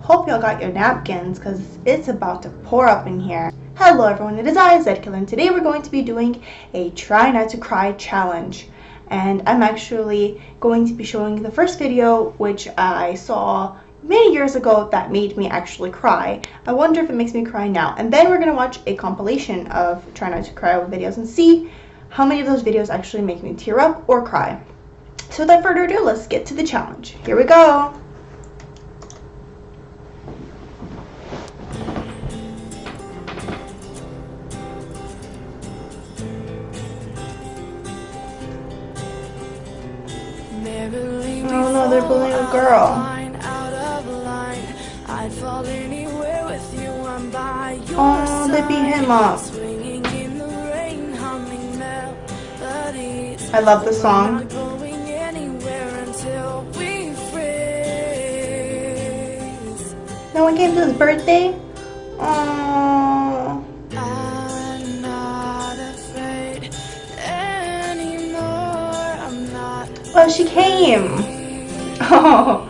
Hope y'all got your napkins because it's about to pour up in here. Hello everyone, it is I, Zedkiller, and today we're going to be doing a Try Not to Cry challenge. And I'm actually going to be showing you the first video which I saw many years ago that made me actually cry. I wonder if it makes me cry now. And then we're going to watch a compilation of Try Not to Cry videos and see how many of those videos actually make me tear up or cry. So without further ado, let's get to the challenge. Here we go. Oh no, they're bullying a girl. Oh, they beat him up. I love the song. No one came to his birthday? Oh. Well, she came. Oh.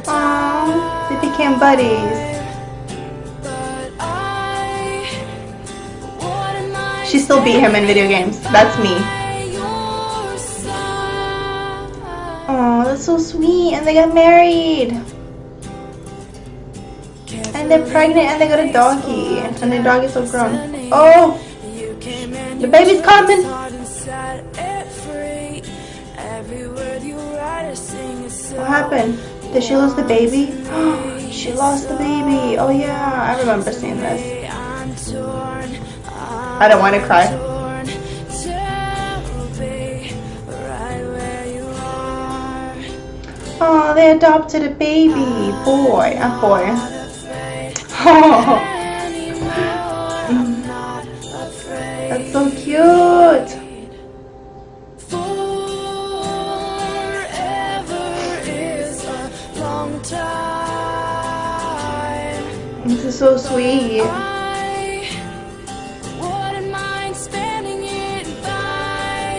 Aww, they became buddies. She still beat him in video games. That's me. Oh, that's so sweet. And they got married. And they're pregnant and they got a doggy. And the dog is so grown. Oh, the baby's coming. What happened? Did she lose the baby? She lost the baby. Oh yeah, I remember seeing this. I don't want to cry. Oh, they adopted a baby boy. A boy. Oh. That's so cute. This is so sweet.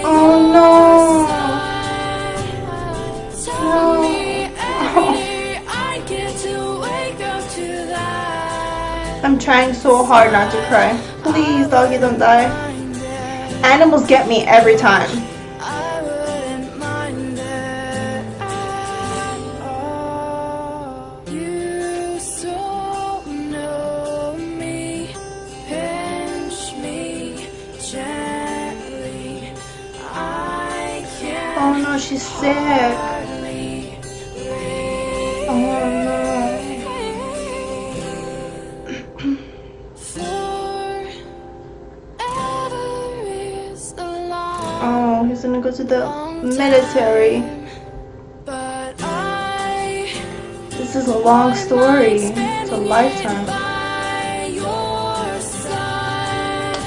Oh no. I'm trying so hard not to cry. Please, doggy, don't die. Animals get me every time. Oh no, she's sick. Oh no. Oh, he's gonna go to the military. This is a long story. It's a lifetime.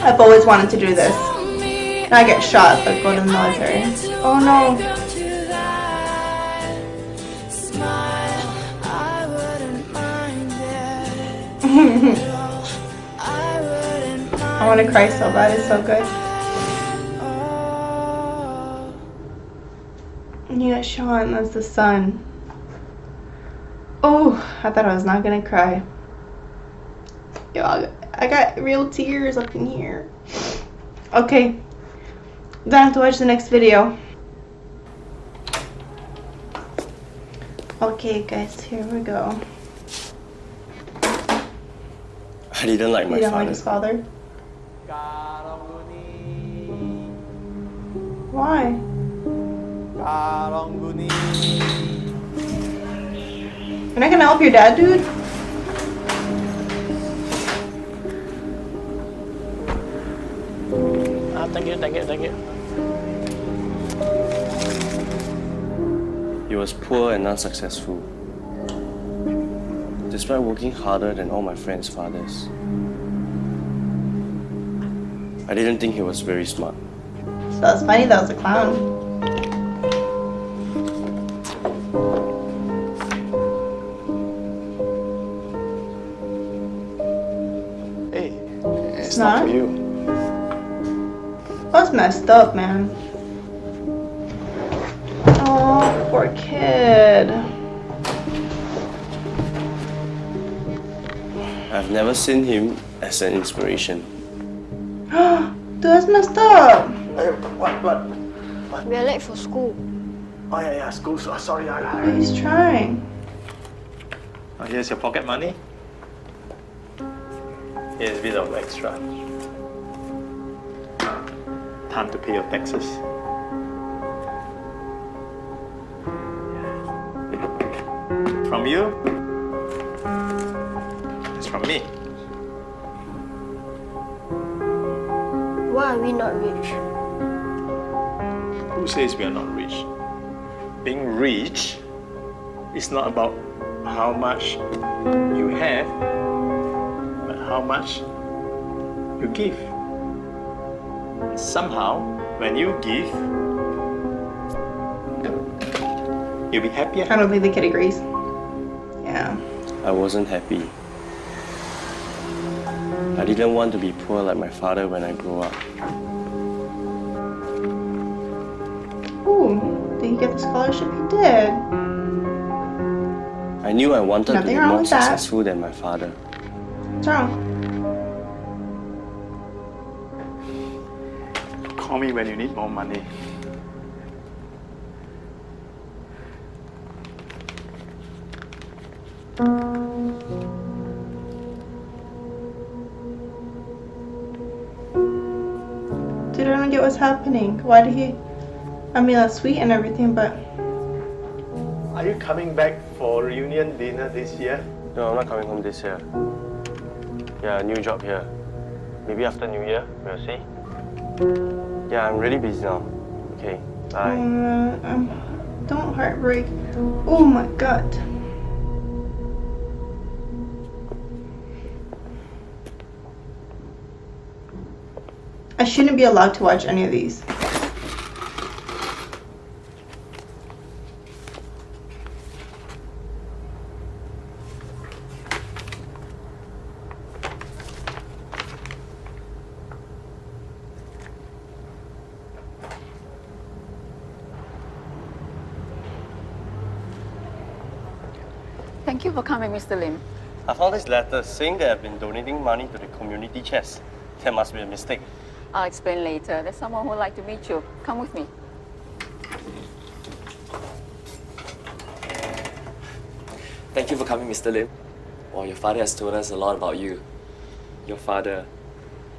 I've always wanted to do this. Now I get shot but go to the military. Oh no. I want to cry so bad. It's so good. You got shot and that's the sun. Oh, I thought I was not gonna cry. Yo, I got real tears up in here. Okay, don't have to watch the next video. Okay guys, here we go. I didn't like my you don't father. like his father? Why? You're not gonna help your dad, dude? Thank you. He was poor and unsuccessful, despite working harder than all my friends' fathers. I didn't think he was very smart. So it's funny that was a clown. Hey, it's not for you. That's messed up, man. Poor kid. I've never seen him as an inspiration. Dude, that's messed up. Hey, what? We're late for school. Oh yeah, school. Sorry. But he's trying. Oh, here's your pocket money. Here's a bit of extra. Time to pay your taxes. From you. It's from me. Why are we not rich? Who says we are not rich? Being rich is not about how much you have, but how much you give. Somehow, when you give, you'll be happier. I don't think the kid agrees. Yeah. I wasn't happy. I didn't want to be poor like my father when I grow up. Ooh, did he get the scholarship? He did. I knew I wanted Nothing to be wrong more with that. successful than my father. What's wrong? Call me when you need more money. Dude, I don't get what's happening. Why did he... I mean, that's sweet and everything, but... Are you coming back for reunion dinner this year? No, I'm not coming home this year. Yeah, new job here. Maybe after New Year, we'll see. Yeah, I'm really busy now. Okay, bye. Don't heartbreak. Oh my god. I shouldn't be allowed to watch any of these. Thank you for coming, Mr. Lim. I found this letter saying that I've been donating money to the community chest. There must be a mistake. I'll explain later. There's someone who would like to meet you. Come with me. Thank you for coming, Mr. Lim. Well, your father has told us a lot about you. Your father,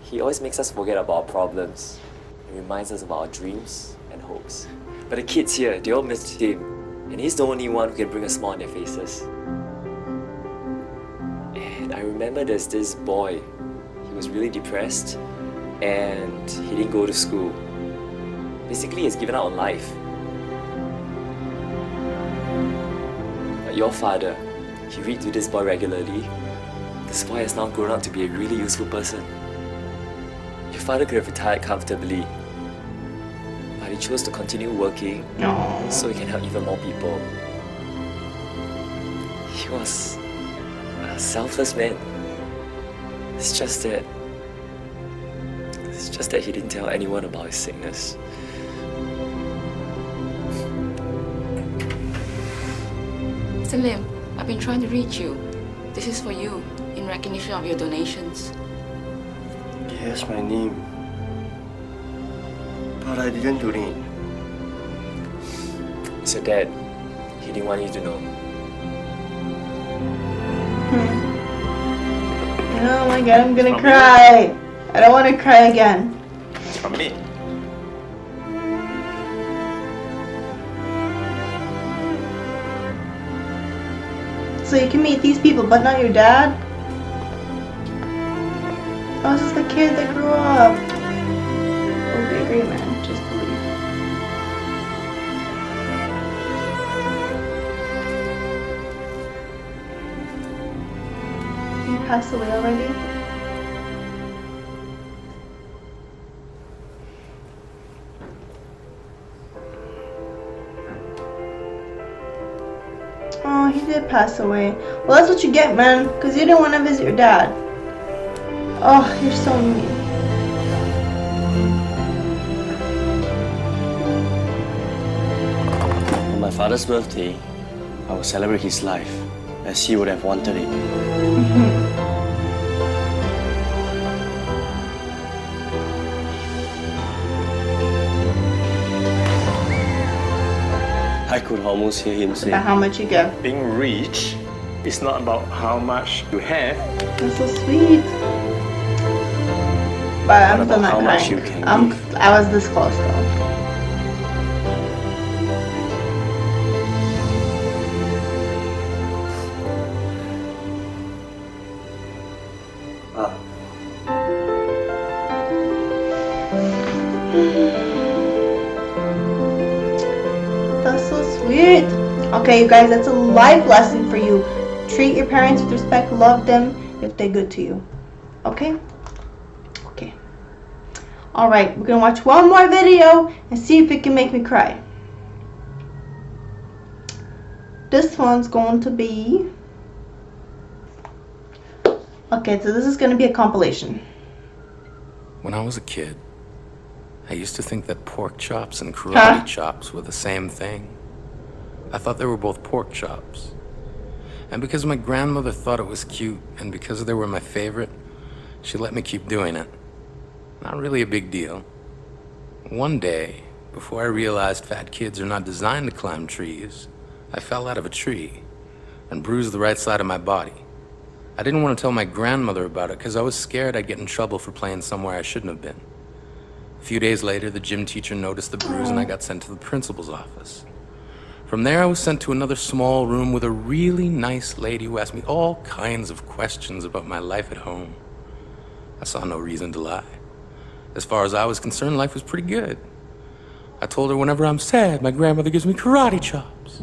he always makes us forget about our problems and reminds us about our dreams and hopes. But the kids here, they all missed him, and he's the only one who can bring a smile on their faces. And I remember there's this boy. He was really depressed, and he didn't go to school. Basically, he's given up on life. But your father, he read to this boy regularly. This boy has now grown up to be a really useful person. Your father could have retired comfortably, but he chose to continue working so he can help even more people. He was a selfless man. It's just that he didn't tell anyone about his sickness. Mr. Lim, I've been trying to reach you. This is for you, in recognition of your donations. Yes, my name. But I didn't donate. It's your dad. He didn't want you to know. Oh my god, I'm gonna cry. I don't want to cry again. It's from me. So you can meet these people, but not your dad? Oh, this is the kid that grew up. Oh, be a great man. Just believe. He passed away already? Oh, he did pass away. Well, that's what you get, man, because you didn't want to visit your dad. Oh, you're so mean. I my father's birthday, I will celebrate his life as he would have wanted it. I could almost hear him say, About how much you give. Being rich is not about how much you have, That's so sweet. But I'm What still about not how much crying. you can give? I was this close though. That's so sweet. Okay, you guys, that's a life lesson for you. Treat your parents with respect, love them if they're good to you. Okay? Okay. Alright, we're gonna watch one more video and see if it can make me cry. This one's going to be... Okay, so this is gonna be a compilation. When I was a kid, I used to think that pork chops and karate chops were the same thing. I thought they were both pork chops. And because my grandmother thought it was cute, and because they were my favorite, she let me keep doing it. Not really a big deal. One day, before I realized fat kids are not designed to climb trees, I fell out of a tree and bruised the right side of my body. I didn't want to tell my grandmother about it because I was scared I'd get in trouble for playing somewhere I shouldn't have been. A few days later, the gym teacher noticed the bruise and I got sent to the principal's office. From there, I was sent to another small room with a really nice lady who asked me all kinds of questions about my life at home. I saw no reason to lie. As far as I was concerned, life was pretty good. I told her whenever I'm sad, my grandmother gives me karate chops.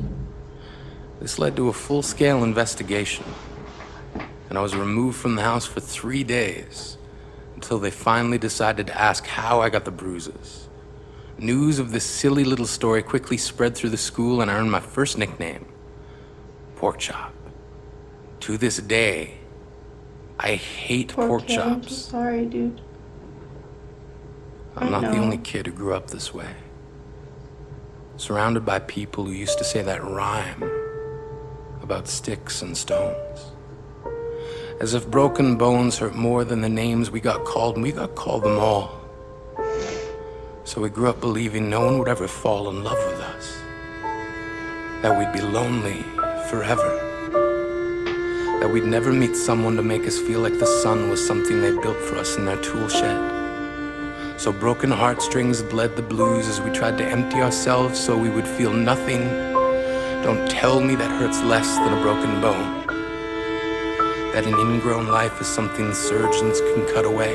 This led to a full-scale investigation, and I was removed from the house for 3 days until they finally decided to ask how I got the bruises. News of this silly little story quickly spread through the school, and I earned my first nickname, Pork Chop. To this day, I hate pork kid, I'm so chops. sorry, dude. I'm I not the know. only kid who grew up this way. Surrounded by people who used to say that rhyme about sticks and stones. As if broken bones hurt more than the names we got called, and we got called them all. So we grew up believing no one would ever fall in love with us. That we'd be lonely forever. That we'd never meet someone to make us feel like the sun was something they built for us in their tool shed. So broken heartstrings bled the blues as we tried to empty ourselves so we would feel nothing. Don't tell me that hurts less than a broken bone. That an ingrown life is something surgeons can cut away,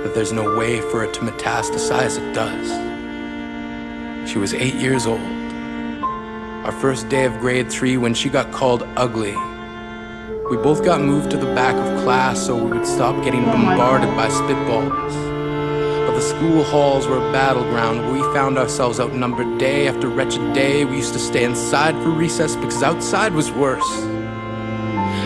that there's no way for it to metastasize, it does. She was 8 years old. Our first day of grade 3 when she got called ugly. We both got moved to the back of class so we would stop getting bombarded by spitballs. But the school halls were a battleground where we found ourselves outnumbered day after wretched day. We used to stay inside for recess because outside was worse.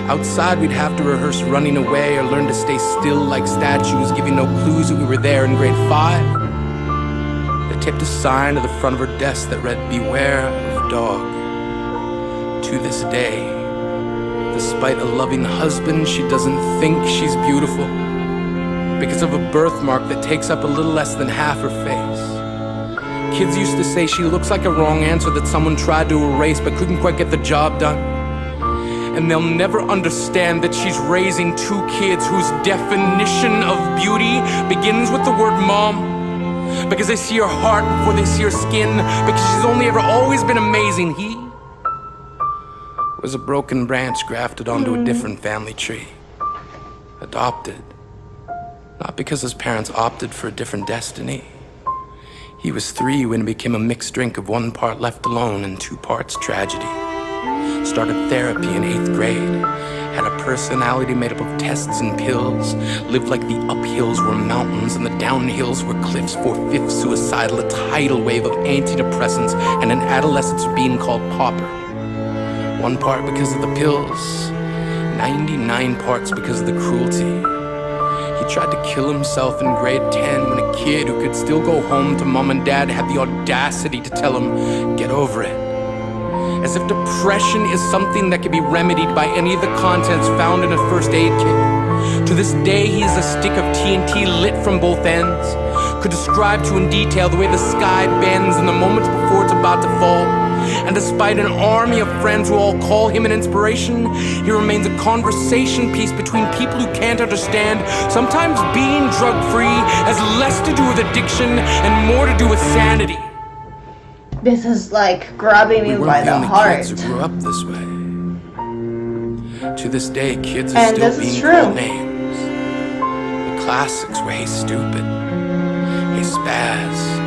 Outside we'd have to rehearse running away or learn to stay still like statues, giving no clues that we were there in grade 5. They taped a sign to the front of her desk that read, "Beware of dog." To this day, despite a loving husband, she doesn't think she's beautiful because of a birthmark that takes up a little less than half her face. Kids used to say she looks like a wrong answer that someone tried to erase but couldn't quite get the job done. And they'll never understand that she's raising 2 kids whose definition of beauty begins with the word mom. Because they see her heart before they see her skin. Because she's only ever always been amazing. He was a broken branch grafted onto a different family tree. Adopted. Not because his parents opted for a different destiny. He was 3 when it became a mixed drink of 1 part left alone and 2 parts tragedy. Started therapy in 8th grade. Had a personality made up of tests and pills. Lived like the uphills were mountains and the downhills were cliffs. 4/5 suicidal, a tidal wave of antidepressants, and an adolescence being called pauper. 1 part because of the pills, 99 parts because of the cruelty. He tried to kill himself in grade 10 when a kid who could still go home to mom and dad had the audacity to tell him, "Get over it." As if depression is something that can be remedied by any of the contents found in a first aid kit. To this day, he is a stick of TNT lit from both ends. Could describe to you in detail the way the sky bends in the moments before it's about to fall. And despite an army of friends who all call him an inspiration, he remains a conversation piece between people who can't understand. Sometimes being drug-free has less to do with addiction and more to do with sanity. This is like grabbing me by the heart. Kids who grew up this way. To this day, kids are And still this is being true. called names. The classics were Hey Stupid, Hey Spaz.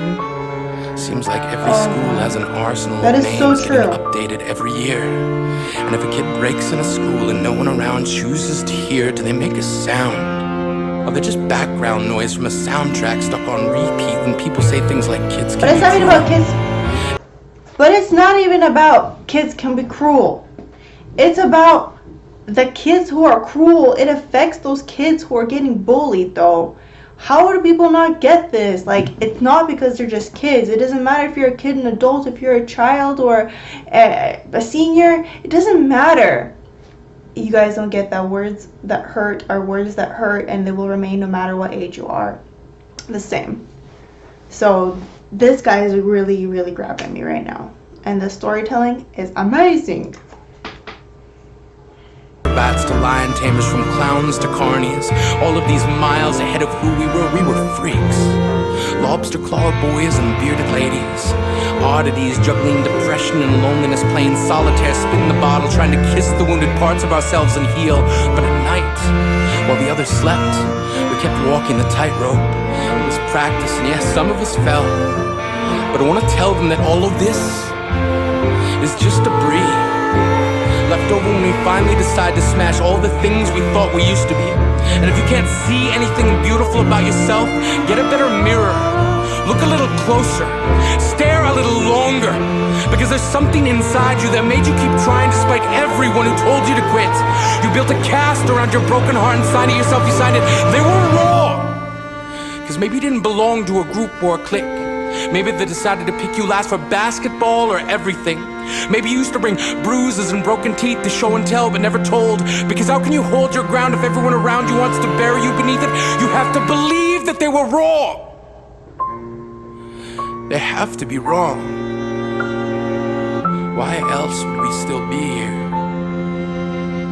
Seems like every school has an arsenal That of is so names getting true. updated every year. And if a kid breaks in a school and no one around chooses to hear, do they make a sound? Or they're just background noise from a soundtrack stuck on repeat when people say things like kids can But it's be not even cruel. about kids. But it's not even about kids can be cruel. It's about the kids who are cruel. It affects those kids who are getting bullied, though. How do people not get this? Like, it's not because they're just kids. It doesn't matter if you're a kid, an adult, if you're a child or a senior. It doesn't matter. You guys don't get that words that hurt are words that hurt, and they will remain no matter what age you are. The same. So this guy is really, really grabbing me right now. And the storytelling is amazing. Bats to lion tamers, from clowns to carnies, all of these miles ahead of who we were freaks. Lobster claw boys and bearded ladies, oddities juggling depression and loneliness, playing solitaire, spin the bottle, trying to kiss the wounded parts of ourselves and heal. But at night, while the others slept, we kept walking the tightrope. It was practice, and yes, some of us fell. But I want to tell them that all of this is just debris left over when we finally decide to smash all the things we thought we used to be. And if you can't see anything beautiful about yourself, get a better mirror. Look a little closer. Stare a little longer. Because there's something inside you that made you keep trying despite everyone who told you to quit. You built a cast around your broken heart and signed it yourself. You signed it. They were raw. Because maybe you didn't belong to a group or a clique. Maybe they decided to pick you last for basketball or everything. Maybe you used to bring bruises and broken teeth to show and tell but never told. Because how can you hold your ground if everyone around you wants to bury you beneath it? You have to believe that they were wrong. They have to be wrong. Why else would we still be here?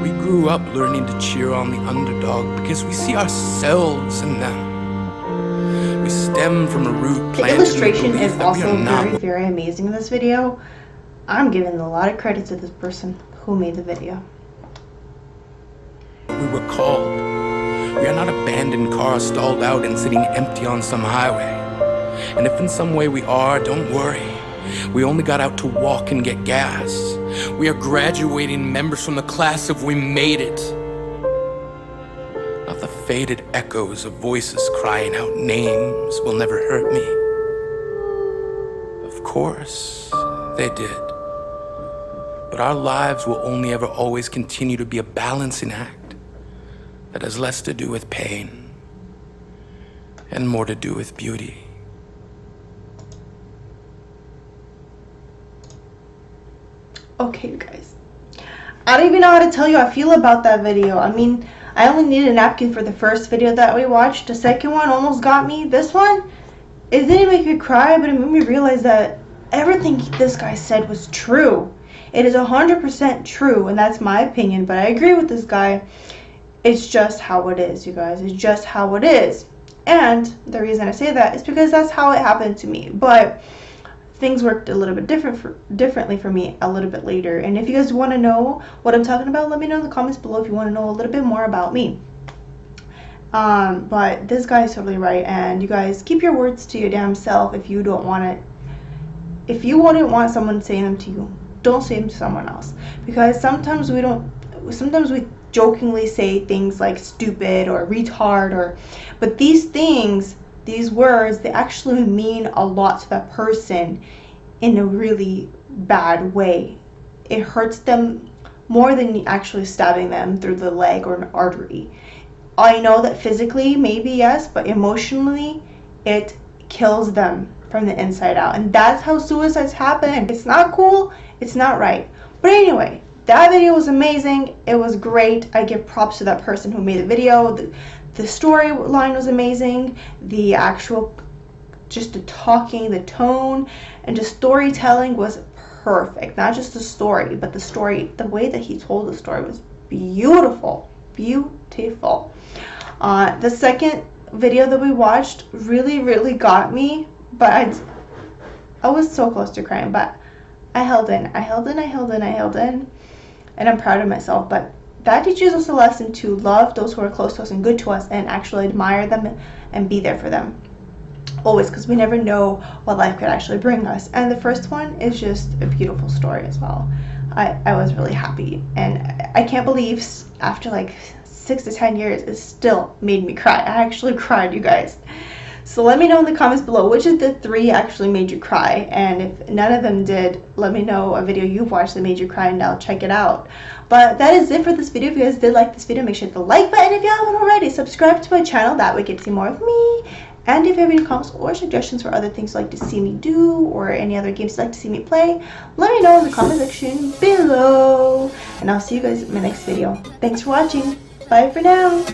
We grew up learning to cheer on the underdog because we see ourselves in them. We stem from a root The planted illustration in the is belief that we also are not very, very amazing in this video. I'm giving a lot of credit to this person who made the video. we were called. We are not abandoned cars stalled out and sitting empty on some highway. And if in some way we are, don't worry. We only got out to walk and get gas. We are graduating members from the class of We Made It. Not the faded echoes of voices crying out names will never hurt me. Of course, they did. But our lives will only ever always continue to be a balancing act that has less to do with pain and more to do with beauty. Okay, you guys. I don't even know how to tell you how I feel about that video. I mean, I only needed a napkin for the first video that we watched. The second one almost got me. This one, it didn't make me cry, but it made me realize that everything this guy said was true. It is 100% true, and that's my opinion, but I agree with this guy. It's just how it is, you guys. It's just how it is. And the reason I say that is because that's how it happened to me. But things worked a little bit differently for me a little bit later. And if you guys want to know what I'm talking about, let me know in the comments below if you want to know a little bit more about me. But this guy is totally right, and you guys keep your words to your damn self. If you don't want it, if you wouldn't want someone saying them to you, don't say them to someone else. Because sometimes we jokingly say things like stupid or retard, but these things, these words, they actually mean a lot to that person in a really bad way. It hurts them more than actually stabbing them through the leg or an artery. I know that physically, maybe yes, but emotionally, it kills them from the inside out. And that's how suicides happen. It's not cool. It's not right. But anyway, that video was amazing. It was great. I give props to that person who made the video. The storyline was amazing. The actual, just the talking, the tone, and just storytelling was perfect. Not just the story, but the story, the way that he told the story was beautiful. Beautiful. The second video that we watched really got me, but I was so close to crying, but I held in, and I'm proud of myself. But that teaches us a lesson to love those who are close to us and good to us, and actually admire them and be there for them always, because we never know what life could actually bring us. And the first one is just a beautiful story as well. I was really happy, and I can't believe after like 6 to 10 years it still made me cry. I actually cried, you guys. So let me know in the comments below which of the 3 actually made you cry, and if none of them did, let me know a video you've watched that made you cry and I'll check it out. But that is it for this video. If you guys did like this video, make sure to hit the like button. If you haven't already, subscribe to my channel, that way you get to see more of me. And if you have any comments or suggestions for other things you'd like to see me do, or any other games you'd like to see me play, let me know in the comment section below. And I'll see you guys in my next video. Thanks for watching. Bye for now.